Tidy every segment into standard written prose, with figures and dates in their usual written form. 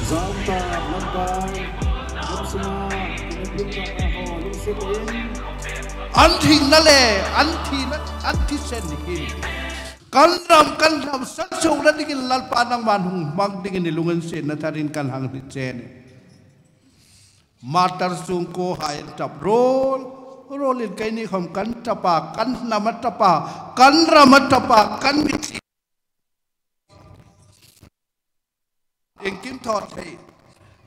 Zanta Lambar Namsuma Pinaglupa Lusitin Anthi nale anthi sen hin kan ram san so la dingin lal panang manhung mag dingin ilungan sen na tarin kan hang ritsen matar sungko hay tap rolin kay ni khom kan tapa kan namat tapa kan ramat tapa kan miti engkim thot hay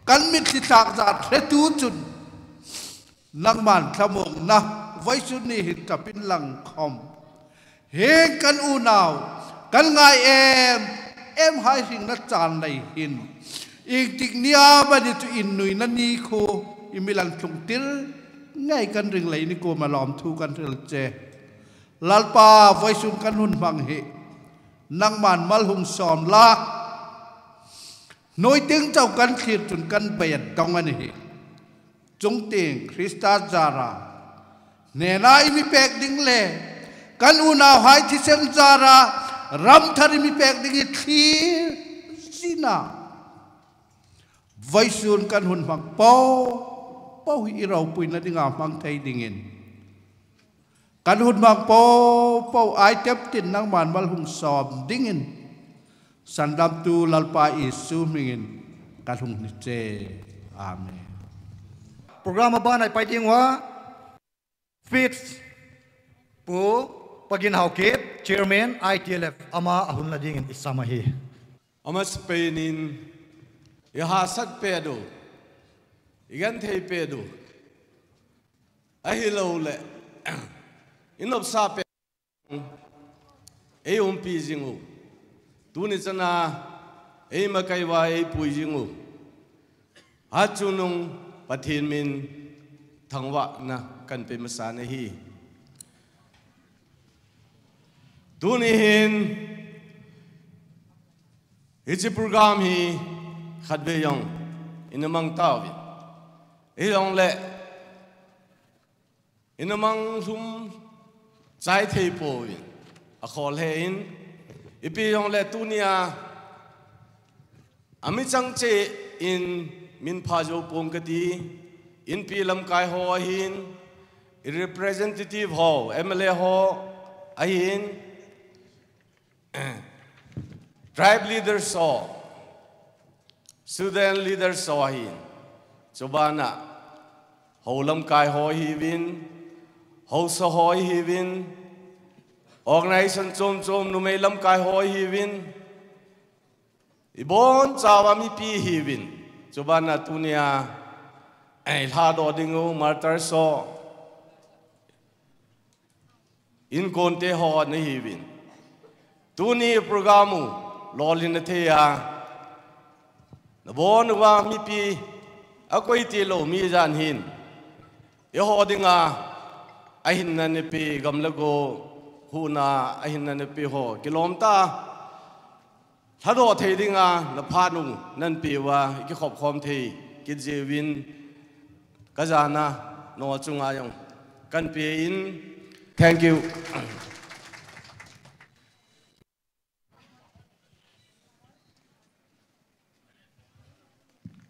kan miti tak zat retu chun nang man thamong na vai sun ni hit tapin lang khom he kan unaw kan ngai em hai hing na chan nei hin ik tik nia ba ni tu in nui na ni kho imilan thung til ngai kan ring lei ni ko ma lom thu kan thil che lalpa vai sun kan hun bang he nang man mal hung som la noi tiếng chau kan khir tun kan bet dong ani hi chung ting Krista Zara nena imi pek ding le kan una hai thi sem Zara ram thari mi pek ding thi sina vai sun kan hun bang po hi rau pui na dinga mang thai dingin kan hun bang po ai tep tin nang man mal hung som dingin sandam tu lalpa isu mingin kan hung ni che amen program ba nai pai ting wa fit pu pagin hauket chairman ITLF ama ahun la ding in isama hi ama Spainin ya sat pedo igan thei pedo ahilo le inop sa pe e pi jingu tu ni chana e makai wa e pui jingu ha chunung pathin min thangwa na kan pe masana hi tu ni hin ichi program hi khadbe yong inamang tawi Ilong le inamang sum chai thei po win a khol he in ipi yong le tunia ami chang che in min pha jo pom ka ti in pi lam kai ho hin representative ho MLA ho a hin tribe leaders so student leaders so hin chobana holam kai ho hi win ho so ho hi win organization chom nu me lam kai ho hi win ibon chawa mi pi hi win chobana tunia ai la do dingo martar so in konte ho ni hi win tuni programu lolin the ya na bon wa mi pi akoi ti lo mi jan hin yo hodinga ahin na ne pe gamlago huna ahin na ne pe ho kilomta thado theidinga na phanu nan pe wa ki khop khom thei ki jewin kazana no chunga yong kan pe in thank you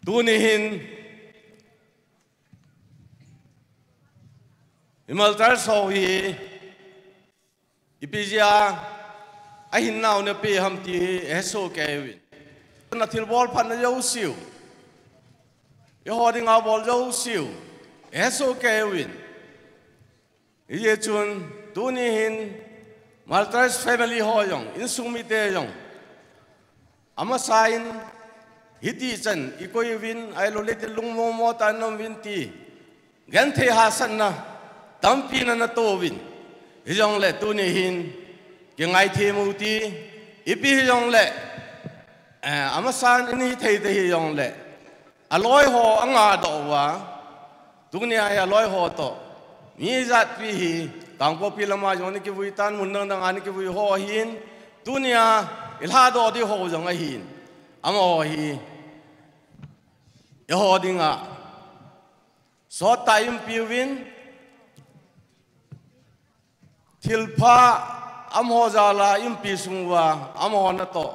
tuni hin imaltar so hi ipizia ahin naw ne pe hamti eso kevin na thil bol phan na yo siu yo hoding a bol yo siu eso kevin ye chun tuni hin maltar's family ho yong in sumi te yong ama sign hiti chan ikoi win ai lo le lung mo ta nom win ti gan the ha san na tampi na to win hijong le tu ni hin ke ngai the mu ti ipi hijong le ama san ni thei te hijong le aloi ho anga do wa tu ni ai aloi ho to mi zat pi hi tang po pi lama jong ni ki vui tan mun nang dang an ki vui ho hin tu ni a ilha do di ho jong a hin amo hi yo hodinga so time piwin thilpha amho zala impi sungwa amho na to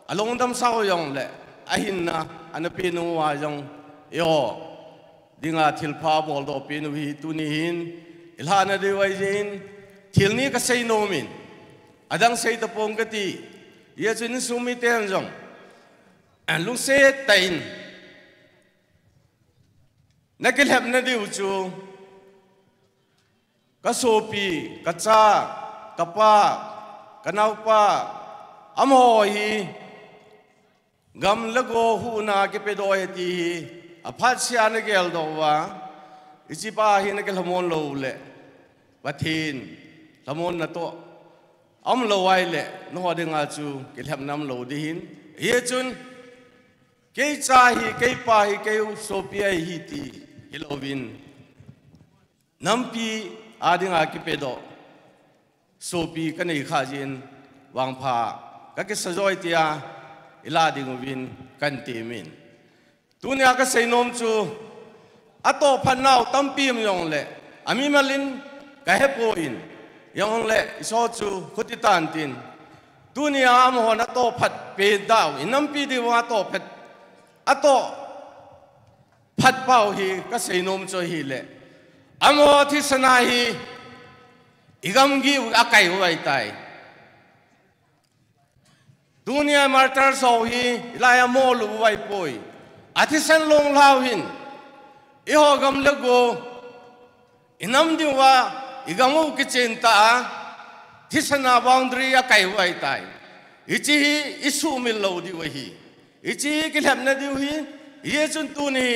along dam sao yong le ahin na anapinu wa jong yo dinga thilpha bol do pinu hi tunihin ilhana de waijin thilni ka sei nomin adang sei ta pong kati ye chin sumi ten jong an lung se tain nakil hab na diu chu ka sopi ka cha ka pa ka nau pa amho hi gam lago hu na ke pe do ti a phat sia na gel do wa ichi pa hi na ke lamon lo le pathin lamon na to am lo wai le no de nga chu ke lam nam lo di hin ye chun ke cha hi ke pa hi ke sopi hi ti hilovin nampi adinga ki pedo sopi kanei khajin wangpha ka ke sajoi tia ila dingwin kan timin tunia ka seinom chu ato phanau tampi yong le ami malin ka hepoin yong le so chu khutitan tin tunia am hon ato phat pe daw inampi di wa to phat ato phat pau hi ka seinom chu hi le amo thi sana hi igam gi akai huai tai dunia martar so hi ilaya mo lu wai poi athi san long lau hin iho gam lego inam diwa igamu ki chinta thi sana boundary akai huai tai ichi hi isu mil lo di wa hi ichi ki lham na di hi ye chun tu ni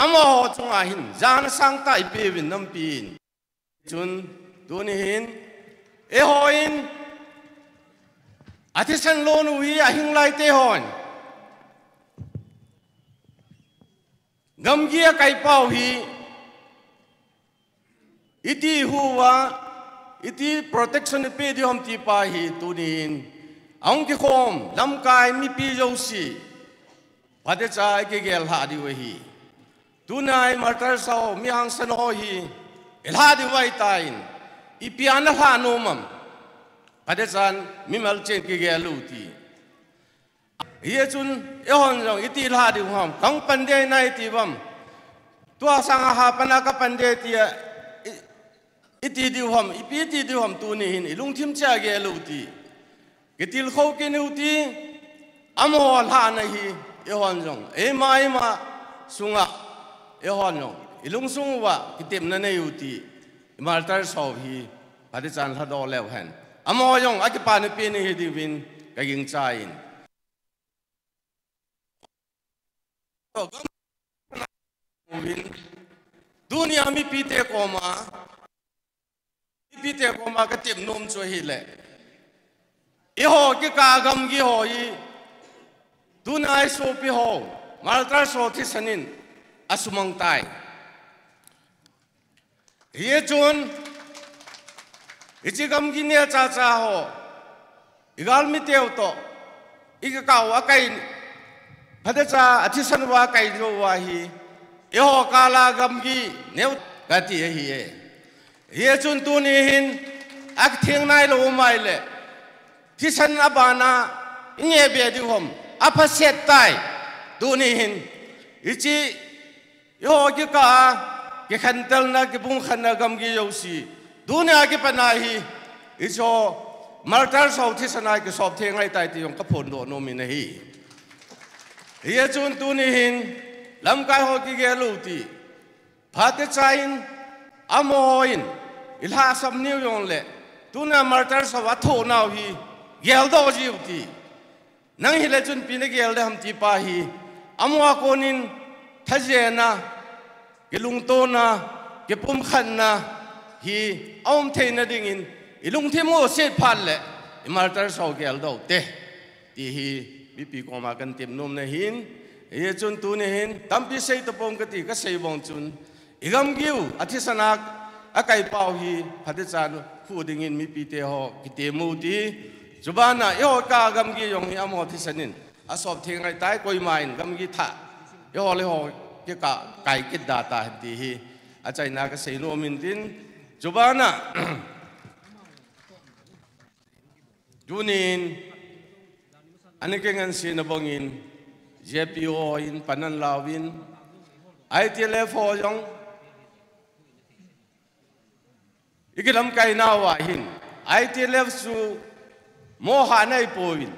amo chunga hin jan sang tai pe win nam pin chun tu ni hin e hoin athisan lo nu hi a hing lai te hon gam gia kai pau hi iti huwa iti protection pe di hom ti pa hi tu ni hin aung ki khom lam kai mi pi jo si pade cha ke gel ha di wa hi tunai martar sao mi hang san ho hi elha di wai tain ipiana ha no mam ade chan mi mal chen ki ge lu ti ye chun e hon jong iti la di hom kang pande nai ti bam tua sang ha pana ka pande ti iti di hom ipi ti di hom tu ni hin ilung thim cha ge lu ti kitil kho ke nu ti amo la na hi e hon jong e mai ma sunga e hon no ilung sung wa kitem na nei uti martar so hi ade chan ha do lew han amo yong akipa ni pe ni hi win ka ging chain win dunia mi pite koma ka tem nom cho hi le e ho ki ka gam gi ho hi dunai so pi ho martar so thi sanin asumang tai ye chun ichi gam gi ne cha cha ho igal mi teu to ika ka wa kai phade cha athi san wa kai ro wa hi e ho kala gam gi neu ka ti hi ye chun tu ni hin ak theng nai lo mai le thi san abana nge be di hom apa set tai tu ni hin ichi yo gi ka ke khan tel na ke bung khan na gam gi yo si dunia ki panahi iso martar so thi sanai ke sob theng ai tai ti yong ka phon do no mi nahi ye chun tu ni hin lam kai ho ki ge lu ti phate chain amoin ilha sam new yong le tuna martar so wa tho naw hi gel do ji ti nang hi le chun pi ne gel de ham ti pa hi amwa konin thajena ke lung to na ke pum khan na hi om theina dingin ilung themo set phan le imartar so gel do te ti hi bi pi ko ma kan tim nom na hin ye chun tu ne hin tampi sei to pom ka ti ka sei bong chun igam giu athisanak akai pau hi phate chan fu dingin mi pi te ho ki te mu ti jubana yo ka gam gi yong hi amo thisanin asop thengai tai koi main gam gi tha yo le ho ke ka kai ki data ti hi achai na ka sei no min tin jubana junin anikengan sinabongin JPO in Panan Lawin ITLF ho yong ikilam kay nawa hin ITLF su mo hanay poin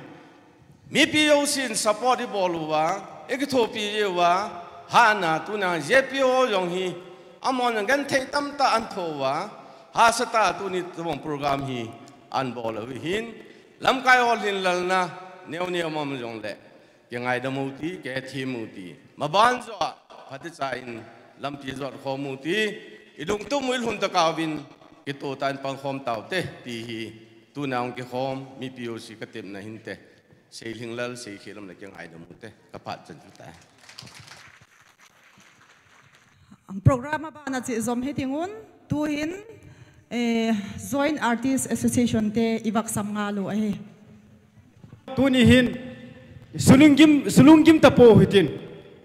mi PO sin support di boluwa ikitopi yewa hana tuna JPO yong hi amon ngan thei tam ta an thowa ha sata tu ni tong program hi an bol hin lam kai hol hin lalna neu neu mom jong le ke ngai da muti ke thi muti maban zo phati cha in lam pi zo kho muti idung tu muil hun ta kawin ke to tan pang khom taw te ti hi tu naung ke khom mi POC ka tem na hin te sei hing lal sei khilam le ke ngai da muti ka pat chan ta program ba na chi zom hetingun tu hin Joint Artists Association te ibak sam nga lo ai tu ni hin sulunggim tapo hitin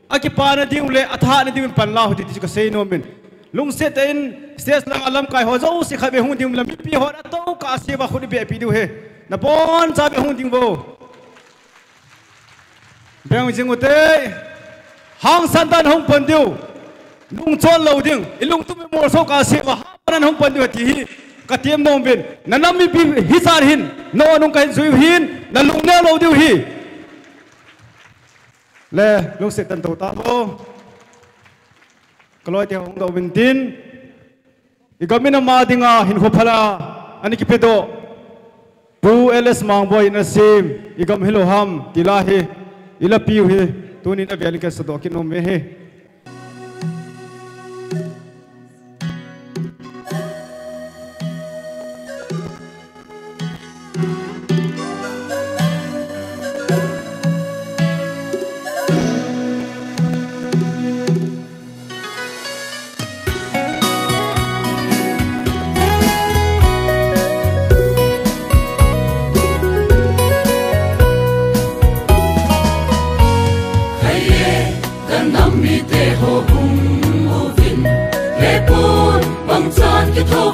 aki pa na ding le atha na ding pan la hoti ti ka sei no min lung set in stage lang alam kai ho zo si khabe hun ding lam pi ho to ka se ba khuni be pi du he na bon cha be hun ding bo beng jing ute hang san dan hong pan diu lung chon lo ding ilung tu me mor so ka se ba han hong pan diu ti hi ka tiam nom bin na nam mi pi hi sar hin no nong kai zui hin na lung ne lo diu hi le lung se tan to ta bo kaloi te hong do bin tin igamin ma dinga hin kho phala ani ki pedo pu ls mang boy na sim igam hilo ham tilahi ila piu hi tunin abial ka sado ki nom me he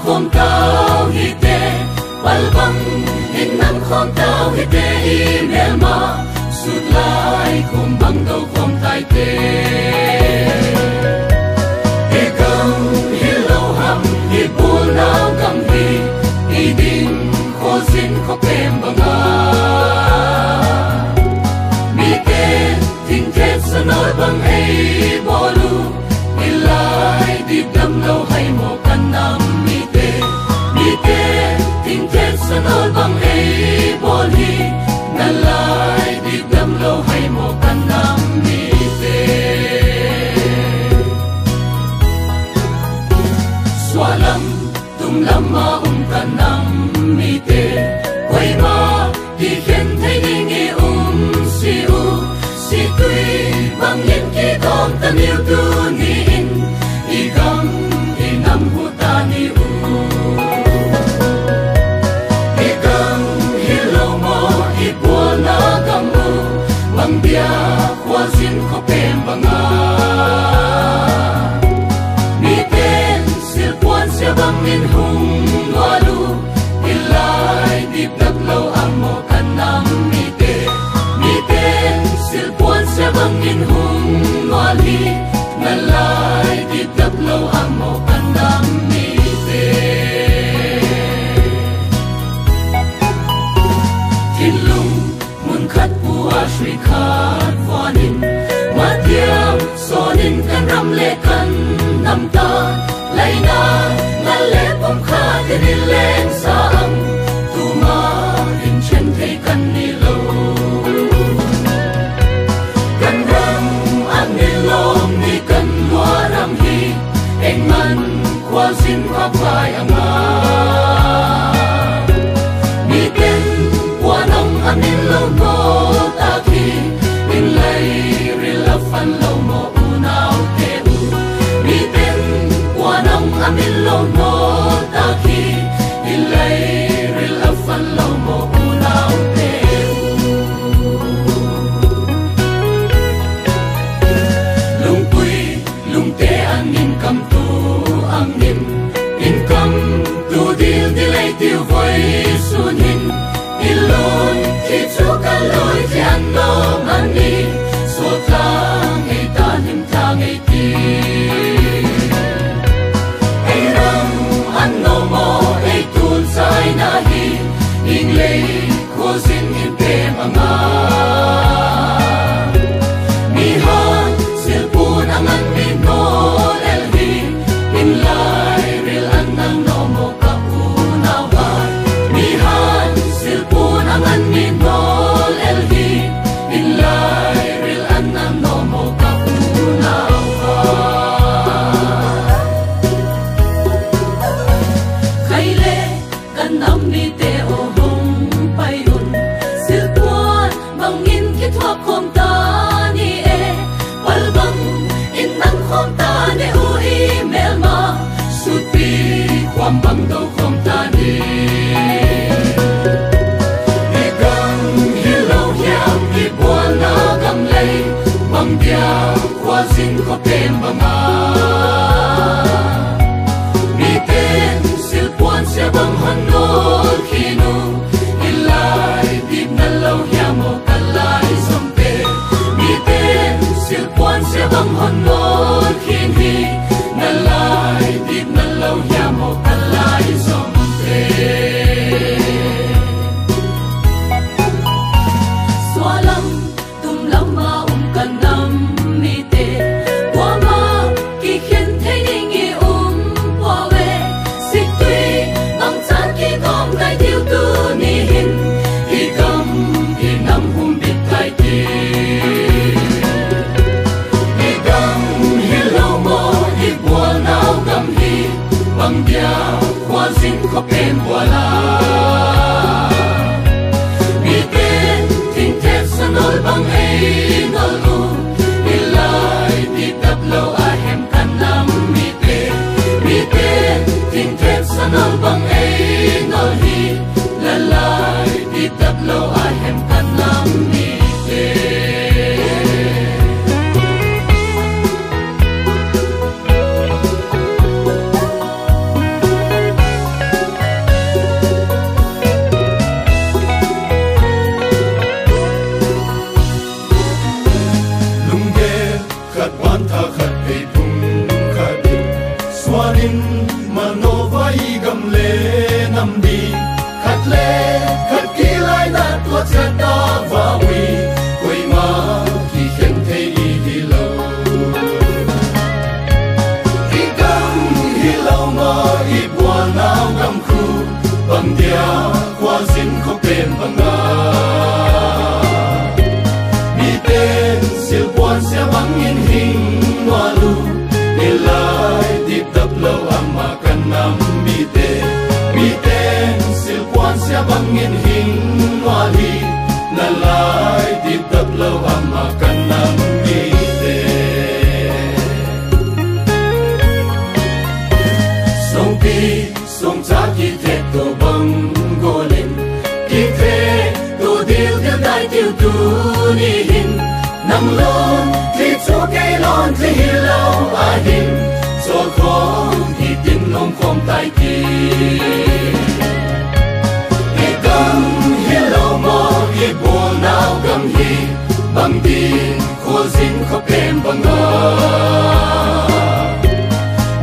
khom tao hi te wal bang hin nam khom tao hi te email ma sut lai khom bang do khom tai te e gam hello ham hi bul nao gam hi i ding kho sin kho pem banga mi te thing te sanoi bang ei bolu ilai dip dam lo hai mo kan nam ting te sanol bang ei bol hi na lai di dam lo hai mo kan nam mi te swalam tum lam ma kan nam mi te koi ma di khen thai ding e si u si tui bang yen ki dom tan yêu tu ni in i gam i nam hu ta ni u bang dia kwa sin ko pem banga mi ten sil kwan se bang min hung walu ilai dip dak lo amo kan nam mi ten sil kwan se bang min hung wali nalai dip dak lo amo kan nam mi te tin lung mun khat Shri khat vanin matiam sonin kan ram le kan nam ta laina na le pom kha tin len sam tu ma in chen thei kan ni lo kan ram an ni lom ni kan lua ram hi eng man kwa sin kha vai anga mi ten kwa nam an ni lo no in lay rila fan lo mo unaw te u mi ten wanam amin lo no taki in lay zin ko tem banga mi ten sil puan se bang hanol khinu ilai dip na lo hiamo kalai sompe mi ten sil puan se bang hanol khin hi na lai dip na lo hiamo kalai sompe swalam tum lama kanam mi te wa ma ki khen thei ding i wa we sik tui ang chan ki kom dai diu tu ni hin i kam i nam hum bit kai ti i gam hi lo mo i bua nau gam hi bang dia kwa zin ko pen wala mi ten ting te sanol bang ei nol u ilai di tap lo a hem kan nam mi te ting te sanol bang ei nol hi la lai di tap lo a hem kan nam mi te bangin hing wali na lai di tap lo ama kanam mi te song pi song cha ki te to bang golin ki te to dil dil dai dil tu ni hin nang lon ki chu ke lon ti lo a hin so khom ki tin long khom tai ki gam hi bang din kho zin kho pen banga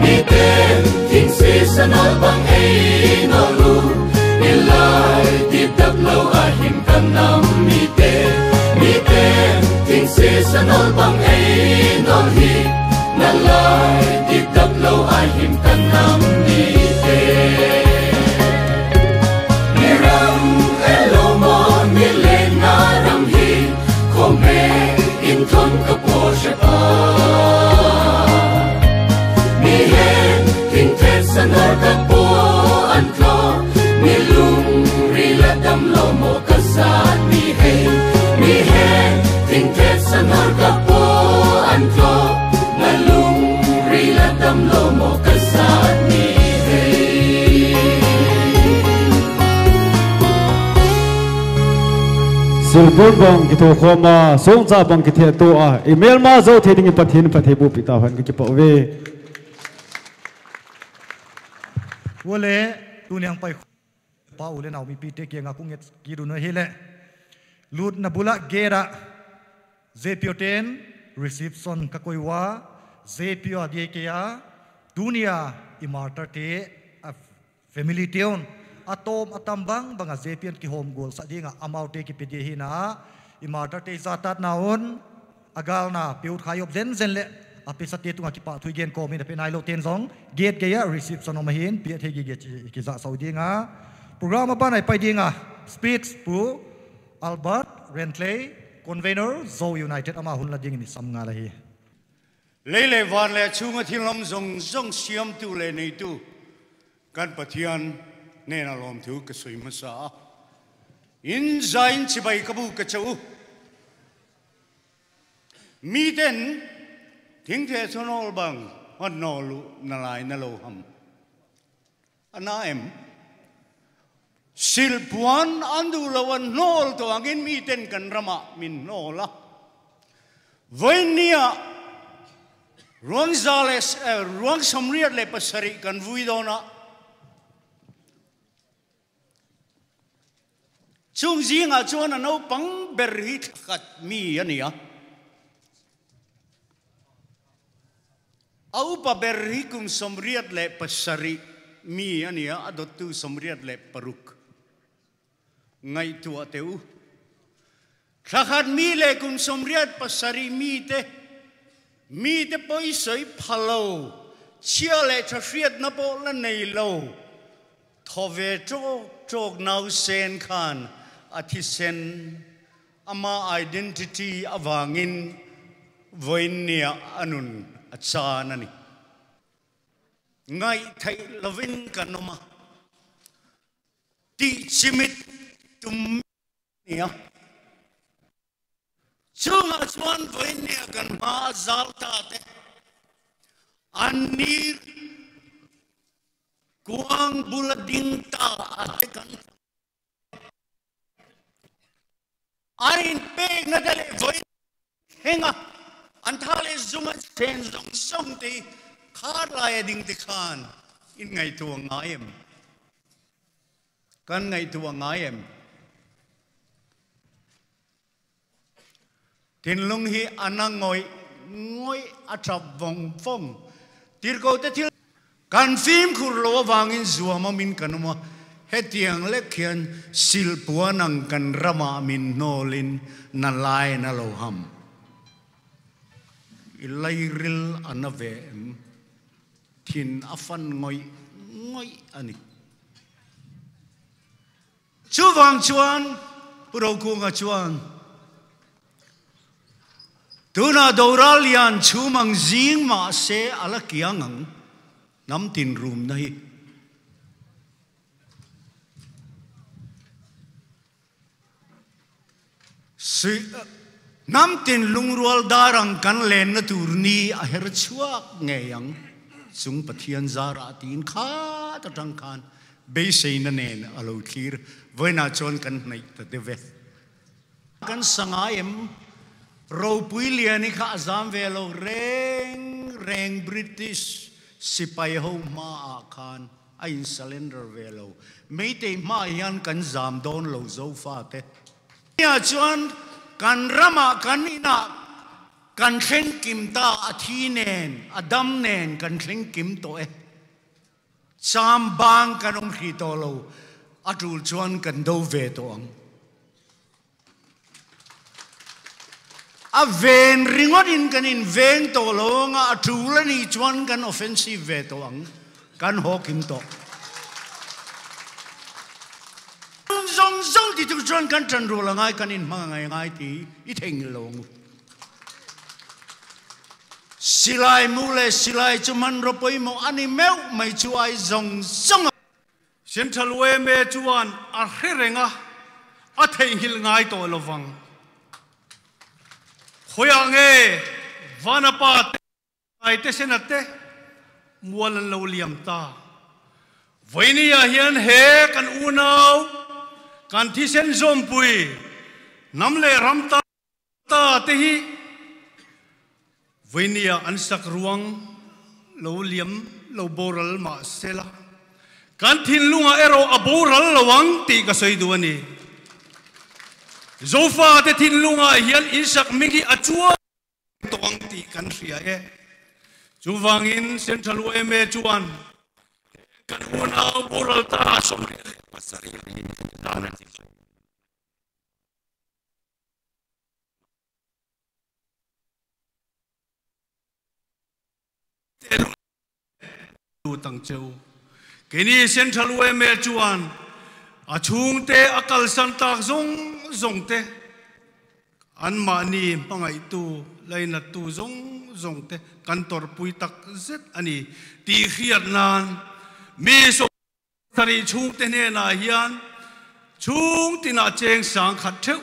mi ten ting se sanal bang ei no lu ilai di tap lo a him kan nam mi ten ting se sanal bang ei no hi na lai di tap lo a him kan nam mi te in thon ka po sha pa mi hen tin te sanor ka po an klo mi lung ri la dam lo mo ka sa mi hen tin te sanor ka po an klo na lung ri la dam lo mo ka sa mi silpon bang ki to khoma song cha bang ki the to a email ma zo the ding pathin pathe bu pita han ki pa we wole tu nyang pai pa ule naw mi pi te ke nga kunget ki du no hele lut na bula gera zepioten reception ka koiwa zepio die ke ya dunia imartar te family teon atom atambang banga zepian ki home goal sa dinga amaute ki pidi hina imarta te zatat naon agal na peut khayop zen zen le apisate tunga ki pa thuigen ko min pe nai lo ten zong gate ge ya reception o mahin pi the gi ge ki za saudi nga program ba nai pai dinga speech pu albert rentley convener zo united ama hun la ding ni sam nga la hi le van le chunga thilom zong zong siam tu le nei tu kan pathian nên là làm thứ cái suy mà sa in zain chỉ bay kabu cái châu mi tên tiếng thế cho nó bằng hoạt nô lu na lại na lâu hầm anh em silpuan andu lawan nol to angin mi tên kan rama min nola với nia ruang zales ruang samriat le pasari kan vui dona chung zinga chuan anau pang berhi khat mi ania au pa berhi kum samriat le pasari mi ania adotu samriat le paruk ngai tu ateu khat mi le kum samriat pasari mi te poi soi phalo chia le thriat na po la nei lo thove chok nau sen khan athisen ama identity awangin voinia anun achanani ngai thai lovin kanoma ti chimit tum nia chunga chuan voinia kan ma zalta te anir kuang bulading ta ate kan arin peg na dale voin henga anthale zunga sen zong te khar lai ding te khan in ngai tu ngaim kan ngai tu ngaim tin lung hi anangoi ngoi atrap vong phong tir ko te thil kan phim khur lo wangin zuama min kanuma hetiang le khian sil puanang kan rama min nolin na lai na lo ham ilairil anave thin afan ngoi ani chuwang chuan puro kunga chuan tuna doralian chumang zing ma se alakiangang nam tin room nahi nam tin lungrual darang kan len na turni a her chuak ngeyang sung pathian zara tin kha ta tang khan be sei na nen alo thlir voina chon kan nei ta deve kan sangaim ro puiliani kha azam velo reng British sipai ho ma khan ain surrender velo meite ma yan kan zam don lo zo fa te ya chuan kan rama kan ina kan thleng kim ta athi nen adam nen kan thleng kim to e cham bang kanong khi to lo atul chuan kan do ve to ang a ven ringot in kan in veng to lo nga atul ni chuan kan offensive ve to ang kan hokim to zong ti tu chuan kan tran ro la ngai kan in ma ngai ti I theng long silai mule silai chuman ro poi mo ani meu mai chuai zong central way me chuan a hrenga a thei hil ngai to lovang khoyange vanapa ai te senate mualan lo liam ta voinia hian he kan unau kan thi sen zom pui namle ramta ta te hi voinia ansak ruang lo liam lo boral ma sela kan thin lunga ero aboral lawang ti ka soidu ani zofa te thin lunga hian insak migi achua tong ti kan ria e chuwangin central me chuan kan una boral ta somri pasari dana ti tu tang cheu keni central me chuan achung te akal san tak zong te an mani pangai tu laina tu zong te kantor pui tak zet ani ti khiat nan mi so tari chung te ne na hian chung tina cheng sang khat theu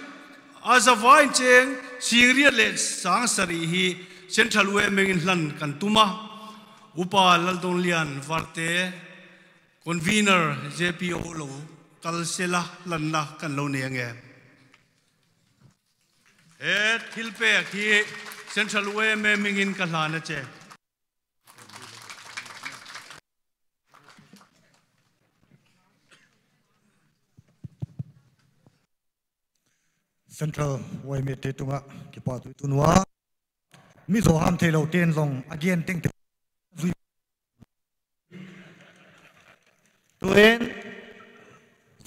azavain cheng singria le sang sari hi central way mengin hlan kan tuma upa laldon lian varte convener JPO lo kalsela lanna kan lo ne nge thilpe khi central way me mingin ka hlana che Central ไว้เมตตุงะกี่ปอตุนัวมิโซฮัมเทโลเทนซงอาเกียนติงตัวเอง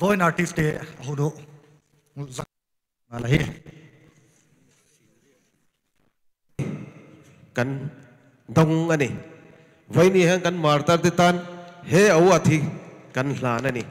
voice artist เตะหูดูอะไรกันดงอันนี้ไว้นี่ฮะกันมาร์ตาติตันเฮเอาอาทิกันหลานอันนี้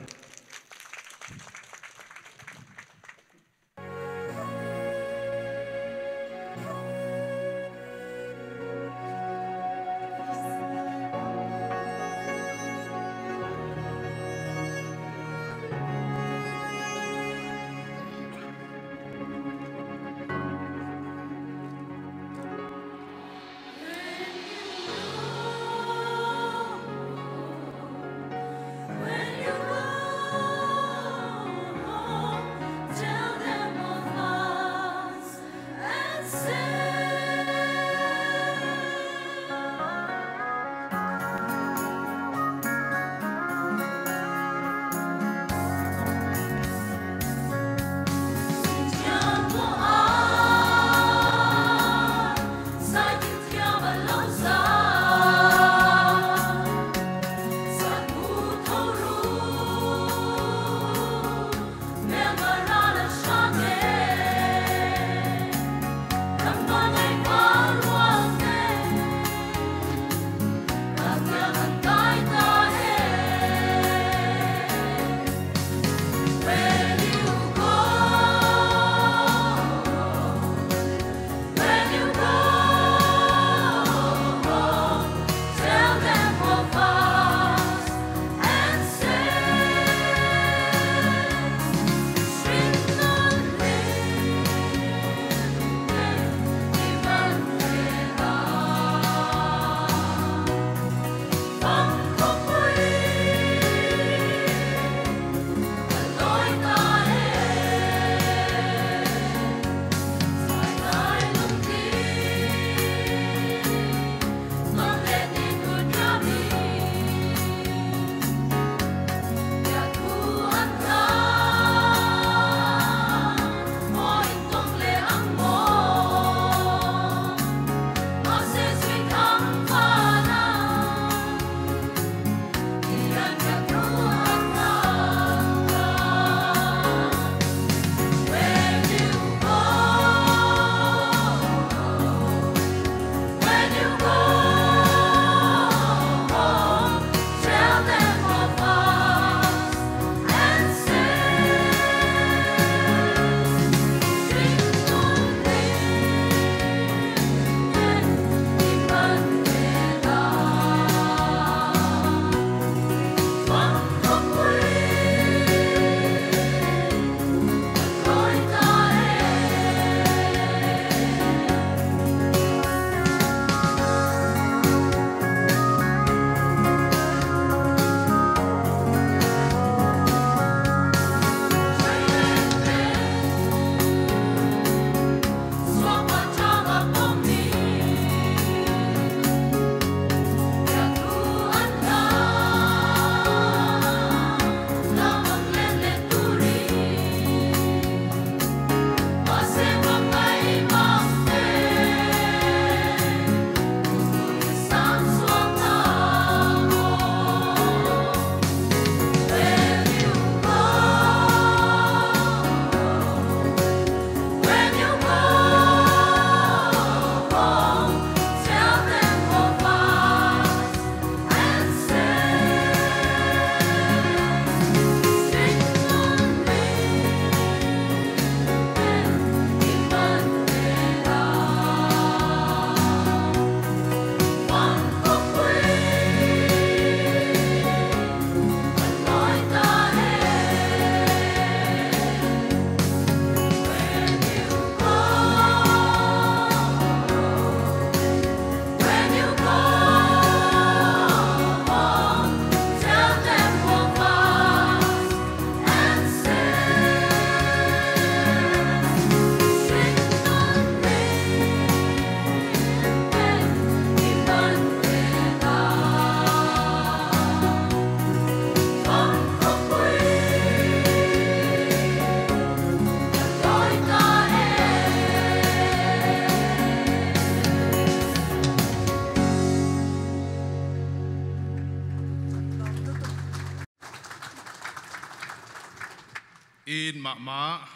ma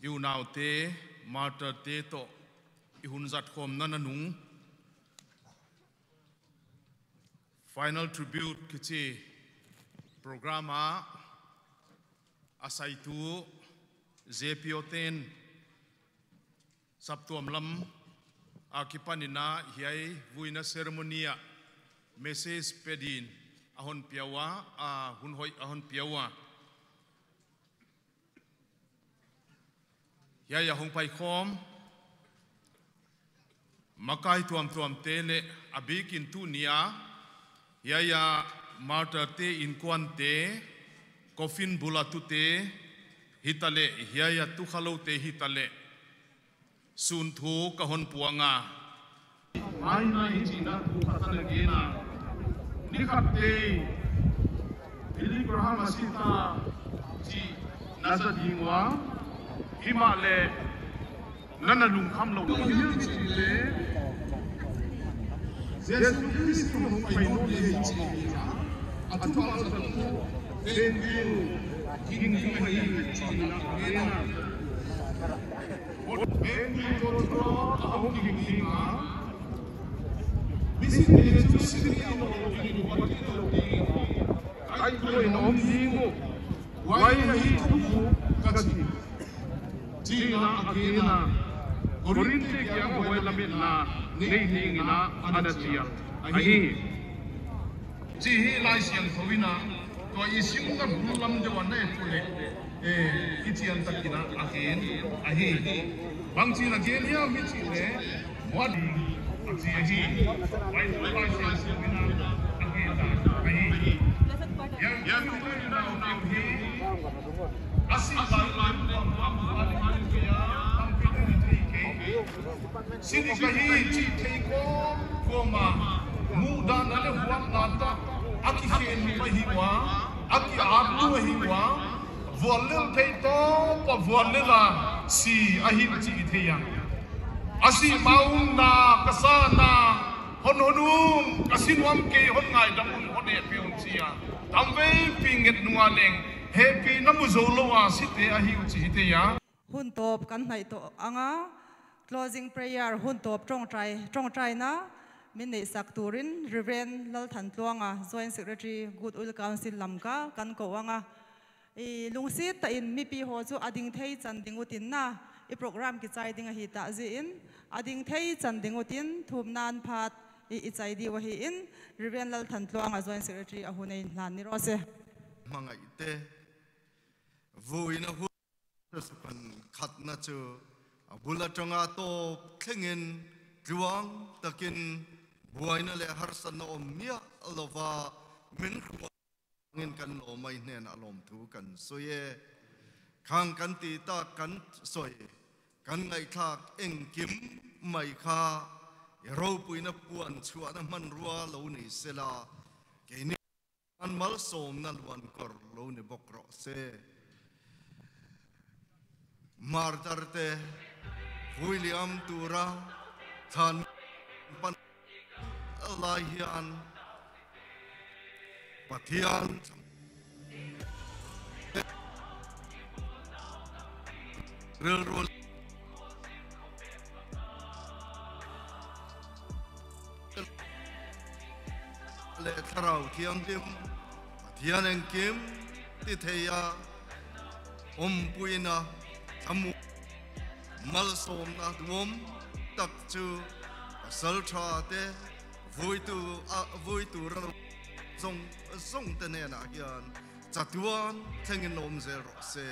yêu nào te martyr te to ihun zat khom na nung final tribute kichi programa asai tu zepioten saptuam lam akipanina hiai vuina ceremonia message pedin ahon piawa hun hoi ahon piawa ya hong pai khom makai tuam tele abikin tu nia ya martyr te in kwan te coffin bulatu te hitale ya tu khalo te hitale sun thu ka hon puanga mai nai china thu khatan gena nikhatte Billy Graham asita ji nazadingwa himale nana lung kham lo le Jesus Christ mo pai no le ji atu ma sa tu ben bin king king mai ji na gena ben bin to to ahu king king ma bisi ne tu si no ni ko ti to ni ai ko no mi mo wai hi tu ka chi China agena Corinte que a boa lamena nei ningina anatia ahi chi lai siang thowina to isim ka bulam de wan nei pule itian takina ahi bangchi na gen ya mi chi le wadi achi ahi wai lai siang thowina ahi yang na hi asi lan Sini kahi chi teiko koma muda nale huam nata aki fen mi hiwa aki abu hiwa volel teito pa volela si ahi chi theya asi maung na kasana hononum kasinwam ke hon ngai damun hone pion chia tamve pinget nualeng happy namuzolowa site ahi chi theya hun top kan nai to anga closing prayer hun top trong trai na min nei sak turin Reverend Lal Than Tluanga Joint Secretary Goodwill Council lamka kan ko anga lungsi ta in mi pi ho chu ading thei chan dingutin na i program ki chai ding hi ta ji in ading thei chan dingutin thum nan phat i chai di wa hi in Reverend Lal Than Tluanga Joint Secretary a hunei nan ni ro se mangai te voina hu sukan khat na chu bula tonga to klingin juang takin buaina le harsan no mia alova min ngin kan no mai nen alom thu kan soye khang kan ti ta kan soy kan ngai thak eng kim mai kha ro puina puan chua na man ruwa lo ni sela ke ni an mal som na luan kor lo ni bokro se martarte William Tura Than Pan Lahian Patian Railroad Le Tharau Thiam Tim Patian and Kim Tithaya Puina Tamu mal som na duom tak chu sal tha te vui tu ra song te ne na hian chatuan thengin nom zel ro se